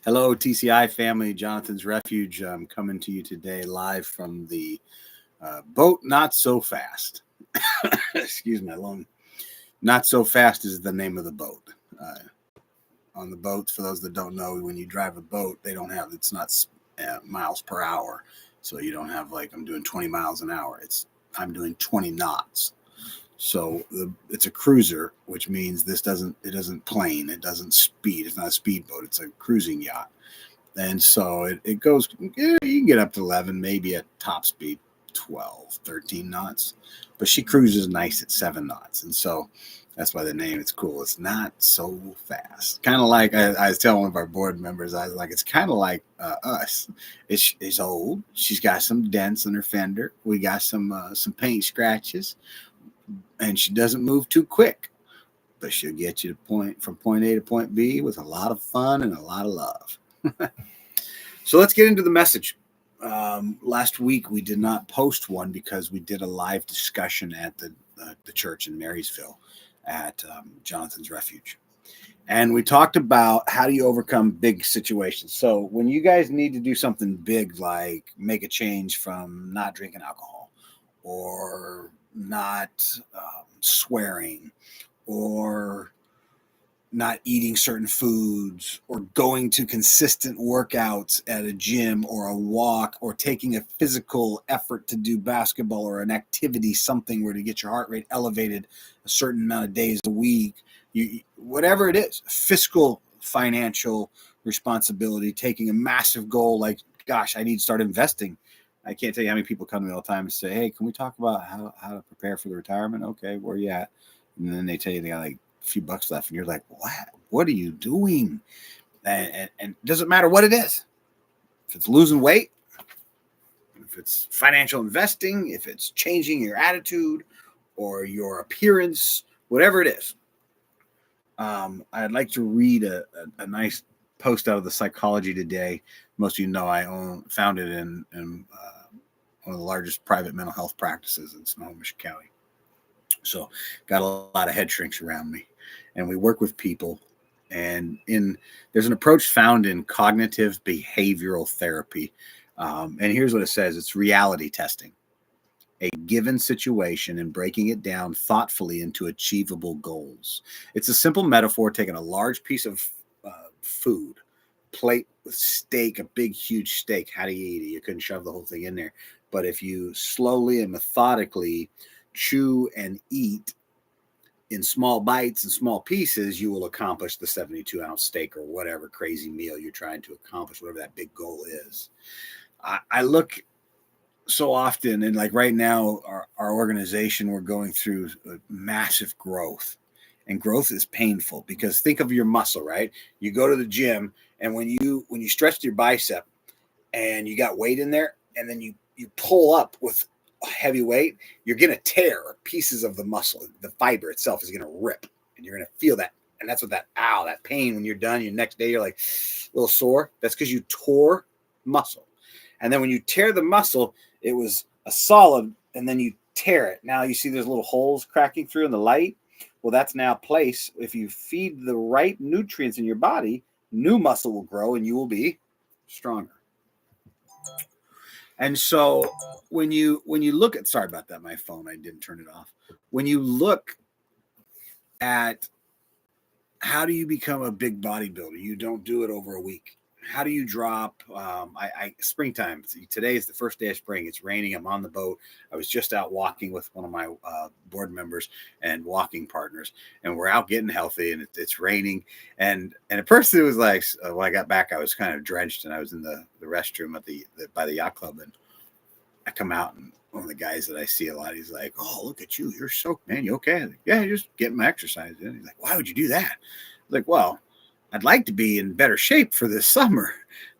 Hello, TCI family. Jonathan's Refuge. I'm coming to you today live from the boat Not So Fast. Excuse my lung. Not So Fast is the name of the boat. On the boat, for those that don't know, when you drive a boat, it's not miles per hour. So you don't have like I'm doing 20 miles an hour. I'm doing 20 knots. So it's a cruiser, which means it doesn't plane, it doesn't speed. It's not a speedboat. It's a cruising yacht. And so it goes, you can get up to 11, maybe at top speed, 12, 13 knots. But she cruises nice at 7 knots. And so that's why the name, it's cool. It's not so fast. Kind of like I was telling one of our board members, I was like, it's kind of like us. It's old. She's got some dents in her fender. We got some paint scratches. And she doesn't move too quick. But she'll get you from point A to point B with a lot of fun and a lot of love. So let's get into the message. Last week we did not post one because we did a live discussion at the church in Marysville at Jonathan's Refuge. And we talked about how do you overcome big situations. So when you guys need to do something big, like make a change from not drinking alcohol or not swearing or not eating certain foods or going to consistent workouts at a gym or a walk or taking a physical effort to do basketball or an activity, something where to get your heart rate elevated a certain amount of days a week, whatever it is, fiscal, financial responsibility, taking a massive goal like, gosh, I need to start investing. I can't tell you how many people come to me all the time and say, hey, can we talk about how to prepare for the retirement? Okay, where are you at? And then they tell you they got like few bucks left, and you're like, what are you doing? And it doesn't matter what it is. If it's losing weight, if it's financial investing, if it's changing your attitude or your appearance, whatever it is. I'd like to read a nice post out of the Psychology Today. Most of you know I founded in one of the largest private mental health practices in Snohomish County. So got a lot of head shrinks around me. And we work with people. And there's an approach found in cognitive behavioral therapy. And here's what it says. It's reality testing a given situation and breaking it down thoughtfully into achievable goals. It's a simple metaphor taking a large piece of food, plate with steak, a big, huge steak. How do you eat it? You couldn't shove the whole thing in there. But if you slowly and methodically chew and eat in small bites and small pieces, you will accomplish the 72-ounce steak or whatever crazy meal you're trying to accomplish, whatever that big goal is. I look so often, and like right now, our organization, we're going through massive growth. And growth is painful because think of your muscle, right? You go to the gym, and when you stretch your bicep and you got weight in there, and then you pull up with heavy weight, you're going to tear pieces of the muscle. The fiber itself is going to rip, and you're going to feel that. And that's what that pain when you're done, your next day, you're like a little sore. That's because you tore muscle. And then when you tear the muscle, it was a solid, and then you tear it. Now you see there's little holes cracking through in the light. Well, that's now a place. If you feed the right nutrients in your body, new muscle will grow and you will be stronger. And so when you look at, sorry about that, my phone, I didn't turn it off. When you look at how do you become a big bodybuilder, you don't do it over a week. How do you drop? Springtime. Today is the first day of spring. It's raining. I'm on the boat. I was just out walking with one of my board members and walking partners, and we're out getting healthy. And it's raining. And a person was like, when I got back, I was kind of drenched, and I was in the restroom at by the yacht club, and I come out, and one of the guys that I see a lot, he's like, "Oh, look at you! You're soaked, man. You okay?" Like, yeah, just getting my exercise in. He's like, "Why would you do that?" I was like, "Well, I'd like to be in better shape for this summer.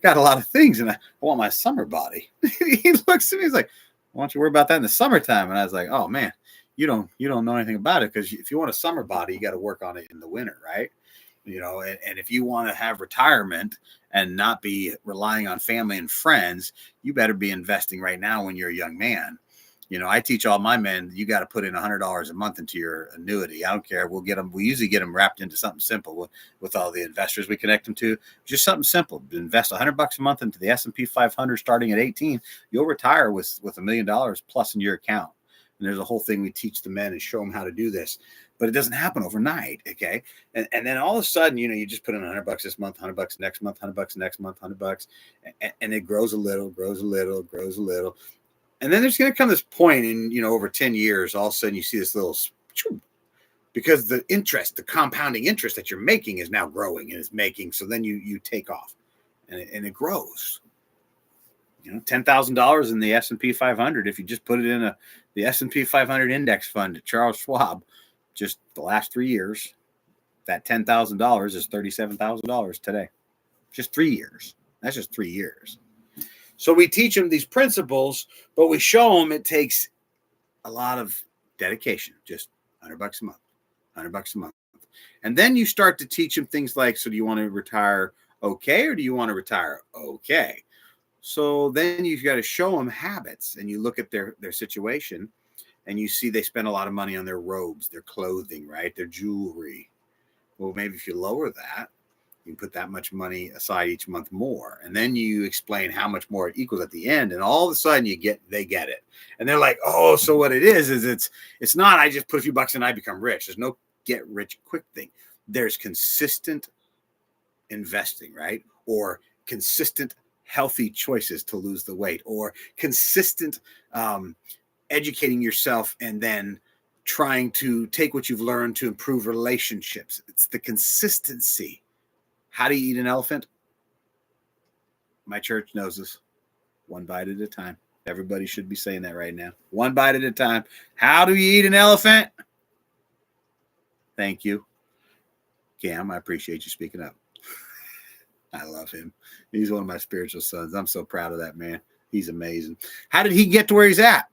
Got a lot of things, and I want my summer body." He looks at me, he's like, "Why don't you worry about that in the summertime?" And I was like, "Oh man, you don't know anything about it, because if you want a summer body, you got to work on it in the winter, right? And if you want to have retirement and not be relying on family and friends, you better be investing right now when you're a young man." I teach all my men, you got to put in $100 a month into your annuity. I don't care. We'll get them. We usually get them wrapped into something simple with all the investors we connect them to. Just something simple. Invest $100 a month into the S&P 500 starting at 18. You'll retire with $1 million plus in your account. And there's a whole thing we teach the men and show them how to do this. But it doesn't happen overnight, okay? And then all of a sudden, you just put in $100 this month, $100 next month, $100 next month, $100, and it grows a little. And then there's going to come this point in, over 10 years, all of a sudden you see this little, because the compounding interest that you're making is now growing and it's making, so then you take off and it grows. $10,000 in the S&P 500, if you just put it in the S&P 500 index fund at Charles Schwab, just the last 3 years, that $10,000 is $37,000 today. Just 3 years. That's just 3 years. So we teach them these principles, but we show them it takes a lot of dedication, just $100 a month, $100 a month. And then you start to teach them things like, so do you want to retire okay, or do you want to retire okay? So then you've got to show them habits, and you look at their situation, and you see they spend a lot of money on their robes, their clothing, right? Their jewelry. Well, maybe if you lower that, you can put that much money aside each month more. And then you explain how much more it equals at the end. And all of a sudden they get it. And they're like, oh, so what it is it's not, I just put a few bucks in, I become rich. There's no get rich quick thing. There's consistent investing, right? Or consistent healthy choices to lose the weight, or consistent educating yourself and then trying to take what you've learned to improve relationships. It's the consistency. How do you eat an elephant? My church knows this. One bite at a time. Everybody should be saying that right now. One bite at a time. How do you eat an elephant? Thank you. Cam, I appreciate you speaking up. I love him. He's one of my spiritual sons. I'm so proud of that man. He's amazing. How did he get to where he's at?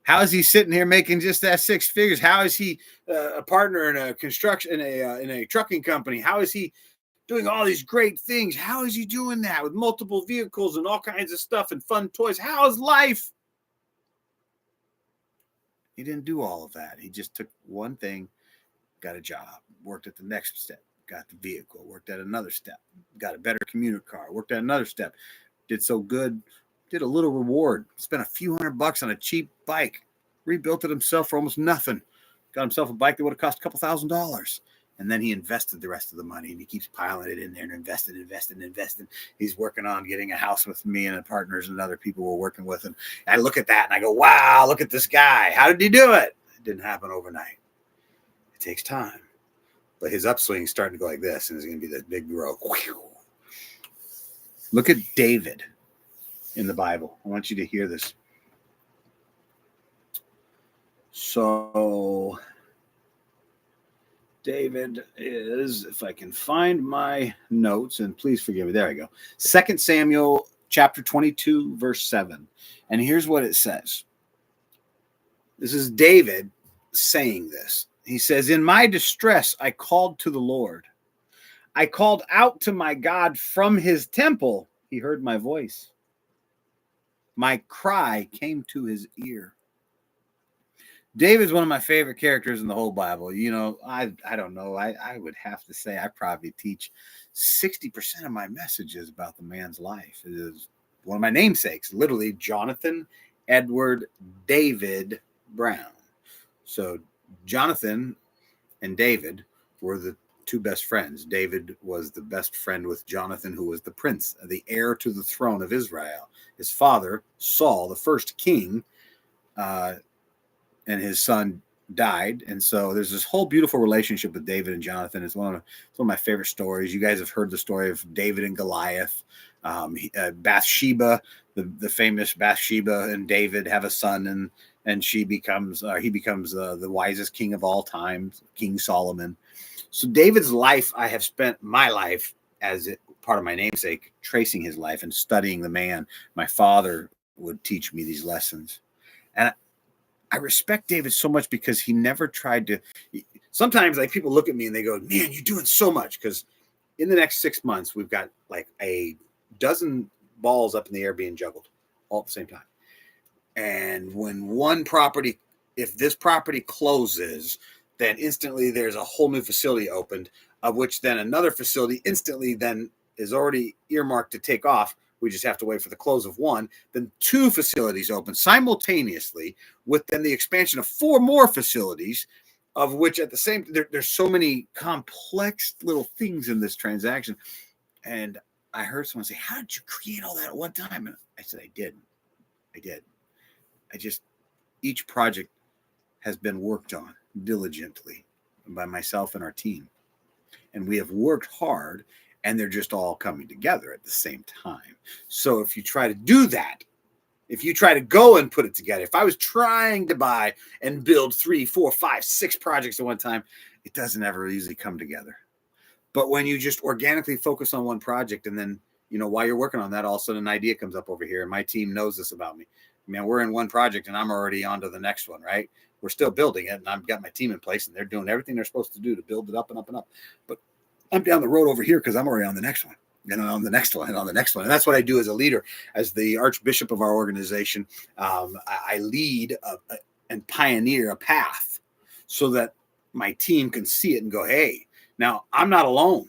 How is he sitting here making just that six figures? How is he a partner in a construction, in a trucking company? How is he doing all these great things? How is he doing that with multiple vehicles and all kinds of stuff and fun toys? How is life? He didn't do all of that. He just took one thing, got a job, worked at the next step, got the vehicle, worked at another step, got a better commuter car, worked at another step, did so good, did a little reward, spent a few $100 on a cheap bike, rebuilt it himself for almost nothing, got himself a bike that would have cost a couple $1,000s. And then he invested the rest of the money, and he keeps piling it in there and investing. He's working on getting a house with me and the partners and other people we're working with. And I look at that and I go, wow, look at this guy. How did he do it? It didn't happen overnight. It takes time. But his upswing is starting to go like this, and it's going to be this big growth. Look at David in the Bible. I want you to hear this. So David is, if I can find my notes, and please forgive me. There I go. 2 Samuel chapter 22, verse 7. And here's what it says. This is David saying this. He says, in my distress, I called to the Lord. I called out to my God from his temple. He heard my voice. My cry came to his ear. David's one of my favorite characters in the whole Bible. I don't know. I would have to say I probably teach 60% of my messages about the man's life. It is one of my namesakes, literally Jonathan Edward David Brown. So Jonathan and David were the two best friends. David was the best friend with Jonathan, who was the prince, the heir to the throne of Israel. His father, Saul, the first king, and his son died. And so there's this whole beautiful relationship with David and Jonathan. It's one of my favorite stories. You guys have heard the story of David and Goliath. Bathsheba, the famous Bathsheba and David have a son, and he becomes the wisest king of all time, King Solomon. So David's life, I have spent my life as part of my namesake, tracing his life and studying the man. My father would teach me these lessons. And I respect David so much because he never tried to. Sometimes people look at me and they go, man, you're doing so much. Because in the next 6 months, we've got like a dozen balls up in the air being juggled all at the same time. And when one property, if this property closes, then instantly there's a whole new facility opened, of which then another facility instantly then is already earmarked to take off. We just have to wait for the close of one. Then two facilities open simultaneously, with then the expansion of four more facilities, of which at the same there's so many complex little things in this transaction. And I heard someone say, "How did you create all that at one time?" And I said, I did. I just, each project has been worked on diligently by myself and our team. And we have worked hard, and they're just all coming together at the same time. So if you try to do that, if you try to go and put it together, if I was trying to buy and build 3, 4, 5, 6 projects at one time, it doesn't ever easily come together. But when you just organically focus on one project, and then, while you're working on that, all of a sudden an idea comes up over here, and my team knows this about me. Man, we're in one project and I'm already on to the next one, right? We're still building it, and I've got my team in place, and they're doing everything they're supposed to do to build it up and up and up. But I'm down the road over here because I'm already on the next one, and on the next one, and on the next one. And that's what I do as a leader, as the archbishop of our organization. I lead and pioneer a path so that my team can see it and go, hey, now I'm not alone.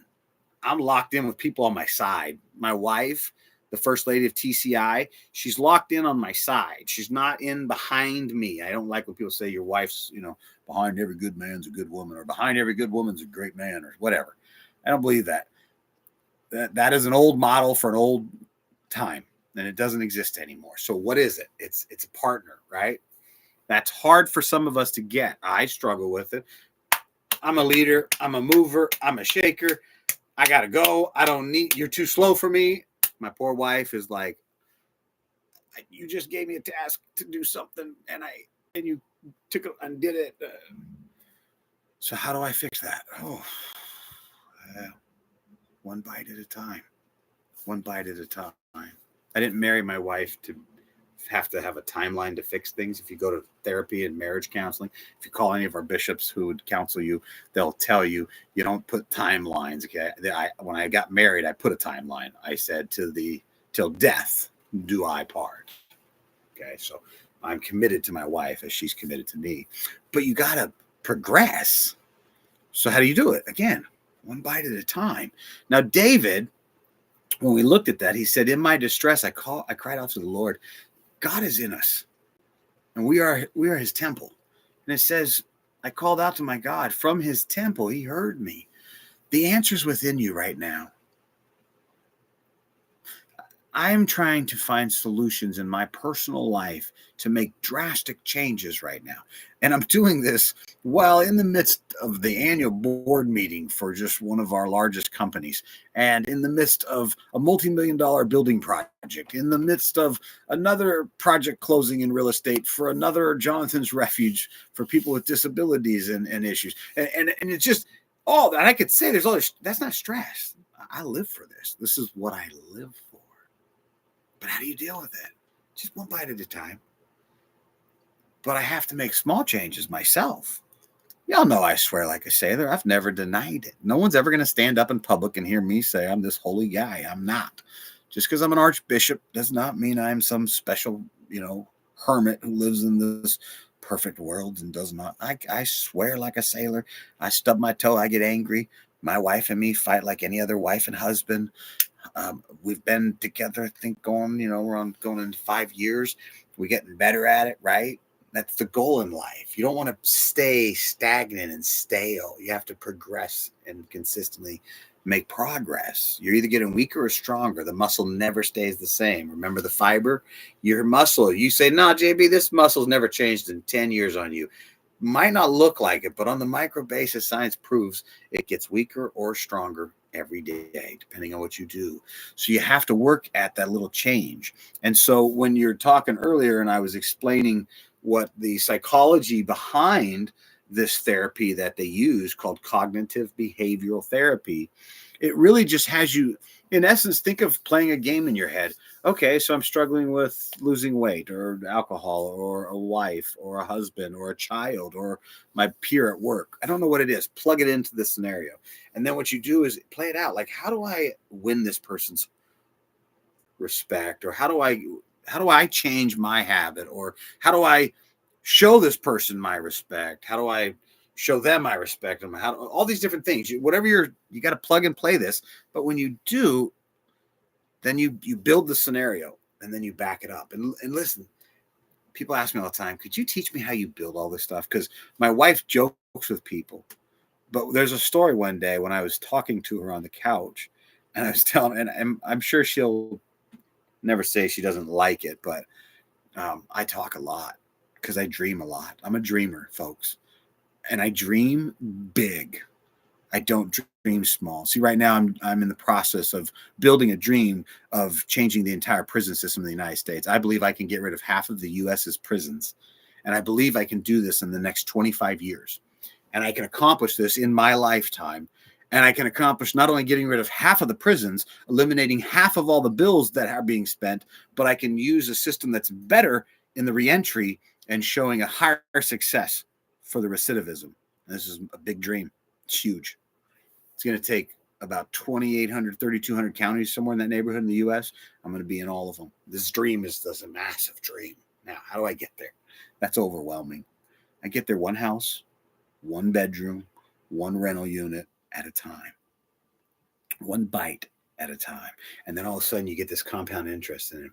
I'm locked in with people on my side. My wife, the first lady of TCI, she's locked in on my side. She's not in behind me. I don't like when people say your wife's, behind every good man's a good woman, or behind every good woman's a great man, or whatever. I don't believe that. That is an old model for an old time, and it doesn't exist anymore. So what is it? It's a partner, right? That's hard for some of us to get. I struggle with it. I'm a leader. I'm a mover. I'm a shaker. I got to go. I don't need, you're too slow for me. My poor wife is like, you just gave me a task to do something, and you took it and did it. So how do I fix that? One bite at a time. One bite at a time. I didn't marry my wife to have to have a timeline to fix things. If you go to therapy and marriage counseling, if you call any of our bishops who would counsel you, they'll tell you don't put timelines. Okay, when I got married, I put a timeline. I said till death do I part. Okay, so I'm committed to my wife as she's committed to me. But you got to progress. So how do you do it? Again, one bite at a time. Now, David, when we looked at that, he said, in my distress, I cried out to the Lord. God is in us, and we are his temple. And it says, I called out to my God from his temple. He heard me. The answer's within you right now. I'm trying to find solutions in my personal life to make drastic changes right now. And I'm doing this while in the midst of the annual board meeting for just one of our largest companies, and in the midst of a multi-million-dollar building project, in the midst of another project closing in real estate for another Jonathan's Refuge for people with disabilities and issues. And it's just all that I could say. There's all this, that's not stress. I live for this. This is what I live for. But how do you deal with it? Just one bite at a time. But I have to make small changes myself. Y'all know I swear like a sailor. I've never denied it. No one's ever going to stand up in public and hear me say I'm this holy guy. I'm not. Just because I'm an archbishop does not mean I'm some special, hermit who lives in this perfect world and does not. I swear like a sailor. I stub my toe. I get angry. My wife and me fight like any other wife and husband. We've been together, I think, we're going into 5 years. We're getting better at it, right? That's the goal in life. You don't want to stay stagnant and stale. You have to progress and consistently make progress. You're either getting weaker or stronger. The muscle never stays the same. Remember the fiber? Your muscle. You say, no, JB, this muscle's never changed in 10 years on you. Might not look like it, but on the micro basis, science proves it gets weaker or stronger every day, depending on what you do. So you have to work at that little change. And so when you're talking earlier, and I was explaining what the psychology behind this therapy that they use called cognitive behavioral therapy, it really just has you, in essence, think of playing a game in your head. Okay, so I'm struggling with losing weight or alcohol or a wife or a husband or a child or my peer at work. I don't know what it is. Plug it into the scenario. And then what you do is play it out. Like, how do I win this person's respect? Or how do I change my habit, or how do I show this person my respect? How do I show them my respect? And all these different things, whatever you got to plug and play this. But when you do, then you build the scenario and then you back it up. And listen, people ask me all the time, could you teach me how you build all this stuff? Because my wife jokes with people. But there's a story one day when I was talking to her on the couch, and I was telling, and I'm sure she'll never say she doesn't like it, but I talk a lot because I dream a lot. I'm a dreamer, folks, and I dream big. I don't dream small. See, right now I'm in the process of building a dream of changing the entire prison system in the United States. I believe I can get rid of half of the U.S.'s prisons, and I believe I can do this in the next 25 years. And I can accomplish this in my lifetime. And I can accomplish not only getting rid of half of the prisons, eliminating half of all the bills that are being spent, but I can use a system that's better in the reentry and showing a higher success for the recidivism. And this is a big dream. It's huge. It's going to take about 2,800, 3,200 counties, somewhere in that neighborhood in the U.S. I'm going to be in all of them. This dream is a massive dream. Now, how do I get there? That's overwhelming. I get there one house, one bedroom, one rental unit at a time, one bite at a time. And then all of a sudden you get this compound interest in it.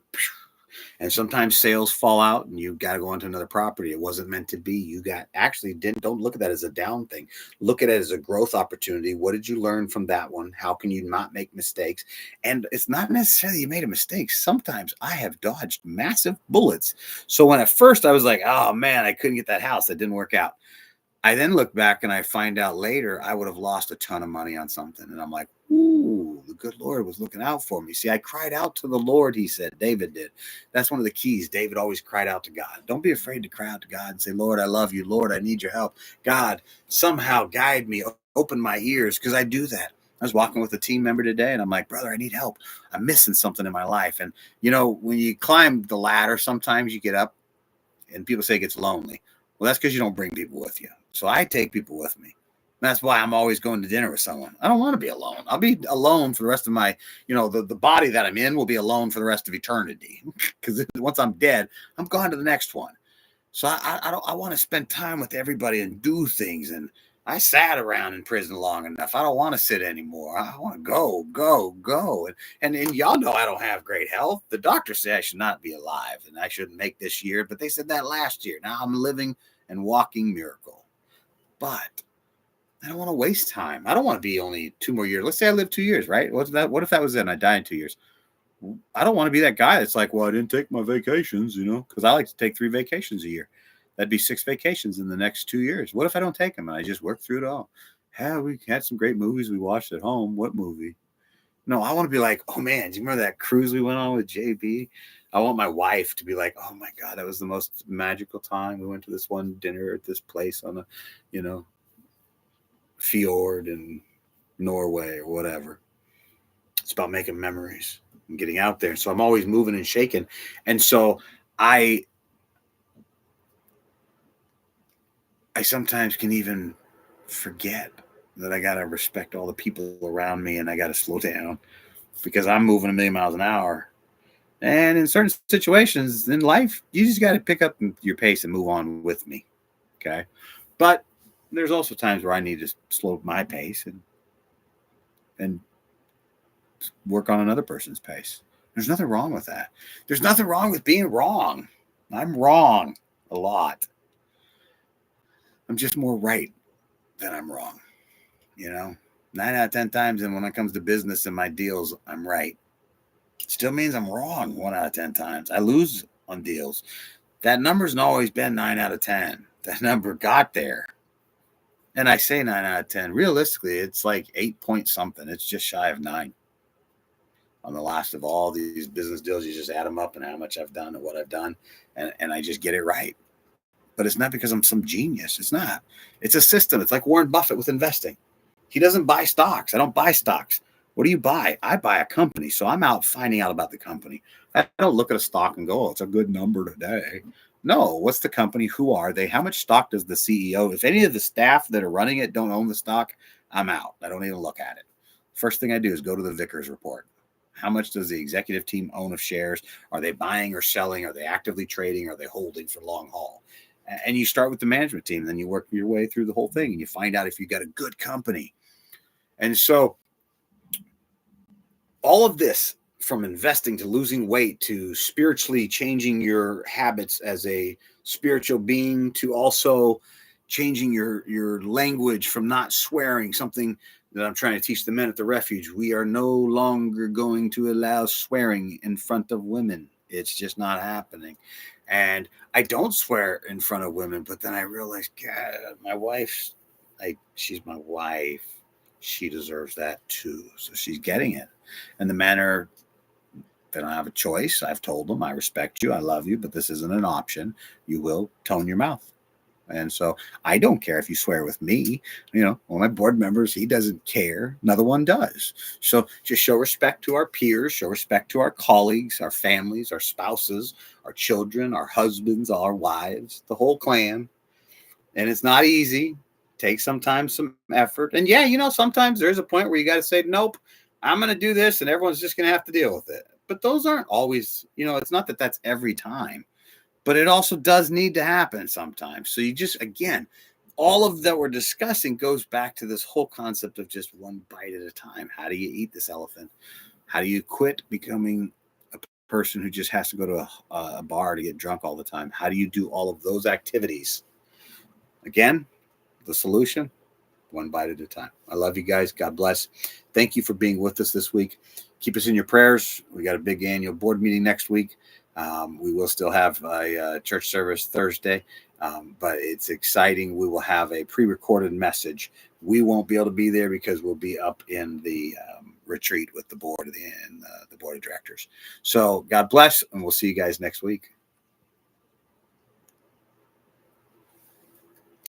And sometimes sales fall out and you got to go onto another property. It wasn't meant to be. Don't look at that as a down thing. Look at it as a growth opportunity. What did you learn from that one? How can you not make mistakes? And it's not necessarily you made a mistake. Sometimes I have dodged massive bullets. So when at first I was like, oh man, I couldn't get that house. That didn't work out. I then look back and I find out later I would have lost a ton of money on something. And I'm like, ooh, the good Lord was looking out for me. See, I cried out to the Lord, he said. David did. That's one of the keys. David always cried out to God. Don't be afraid to cry out to God and say, Lord, I love you. Lord, I need your help. God, somehow guide me, open my ears, because I do that. I was walking with a team member today and I'm like, brother, I need help. I'm missing something in my life. And, when you climb the ladder, sometimes you get up and people say it gets lonely. Well, that's because you don't bring people with you. So I take people with me. That's why I'm always going to dinner with someone. I don't want to be alone. I'll be alone for the rest of my, the body that I'm in will be alone for the rest of eternity. Because once I'm dead, I'm gone to the next one. So I want to spend time with everybody and do things. And I sat around in prison long enough. I don't want to sit anymore. I want to go. And y'all know I don't have great health. The doctors say I should not be alive and I shouldn't make this year. But they said that last year. Now I'm living and walking miracle. But I don't want to waste time. I don't want to be only 2 more years. Let's say I live 2 years, right? What if that was it and I die in 2 years? I don't want to be that guy that's like, well, I didn't take my vacations, because I like to take 3 vacations a year. That'd be 6 vacations in the next 2 years. What if I don't take them and I just work through it all? Yeah, we had some great movies we watched at home. What movie? No, I want to be like, oh man, do you remember that cruise we went on with JB? I want my wife to be like, oh my God, that was the most magical time. We went to this one dinner at this place on a, fjord in Norway or whatever. It's about making memories and getting out there. So I'm always moving and shaking. And so I sometimes can even forget that I got to respect all the people around me and I got to slow down because I'm moving 1,000,000 miles an hour. And in certain situations in life, you just got to pick up your pace and move on with me. Okay. But there's also times where I need to slow my pace and work on another person's pace. There's nothing wrong with that. There's nothing wrong with being wrong. I'm wrong a lot. I'm just more right than I'm wrong. 9 out of 10 times, and when it comes to business and my deals, I'm right. Still means I'm wrong 1 out of 10 times. I lose on deals. That number's not always been 9 out of 10. That number got there. And I say 9 out of 10. Realistically, it's like 8 point something. It's just shy of 9. On the last of all these business deals, you just add them up and how much I've done and what I've done. And I just get it right. But it's not because I'm some genius. It's not. It's a system. It's like Warren Buffett with investing. He doesn't buy stocks. I don't buy stocks. What do you buy? I buy a company. So I'm out finding out about the company. I don't look at a stock and go, oh, it's a good number today. No, what's the company? Who are they? How much stock does the CEO? If any of the staff that are running it don't own the stock, I'm out. I don't even look at it. First thing I do is go to the Vickers report. How much does the executive team own of shares? Are they buying or selling? Are they actively trading? Are they holding for long haul? And you start with the management team, then you work your way through the whole thing, and you find out if you got a good company. And so all of this, from investing to losing weight to spiritually changing your habits as a spiritual being, to also changing your language from not swearing, something that I'm trying to teach the men at the refuge. We are no longer going to allow swearing in front of women. It's just not happening. And I don't swear in front of women, but then I realized, God, my wife's she's my wife. She deserves that too. So she's getting it. And the men are, they don't have a choice. I've told them, I respect you, I love you, but this isn't an option. You will tone your mouth. And so I don't care if you swear with me. One of my board members, he doesn't care. Another one does. So just show respect to our peers, show respect to our colleagues, our families, our spouses, our children, our husbands, our wives, the whole clan. And it's not easy. Take sometimes some effort. And yeah, sometimes there's a point where you got to say, nope, I'm going to do this, and everyone's just going to have to deal with it. But those aren't always, it's not that that's every time. But it also does need to happen sometimes. So you just, again, all of that we're discussing goes back to this whole concept of just one bite at a time. How do you eat this elephant? How do you quit becoming a person who just has to go to a bar to get drunk all the time? How do you do all of those activities? Again, the solution, one bite at a time. I love you guys. God bless. Thank you for being with us this week. Keep us in your prayers. We got a big annual board meeting next week. We will still have a church service Thursday, but it's exciting. We will have a pre-recorded message. We won't be able to be there because we'll be up in the retreat with the board and the board of directors. So God bless, and we'll see you guys next week.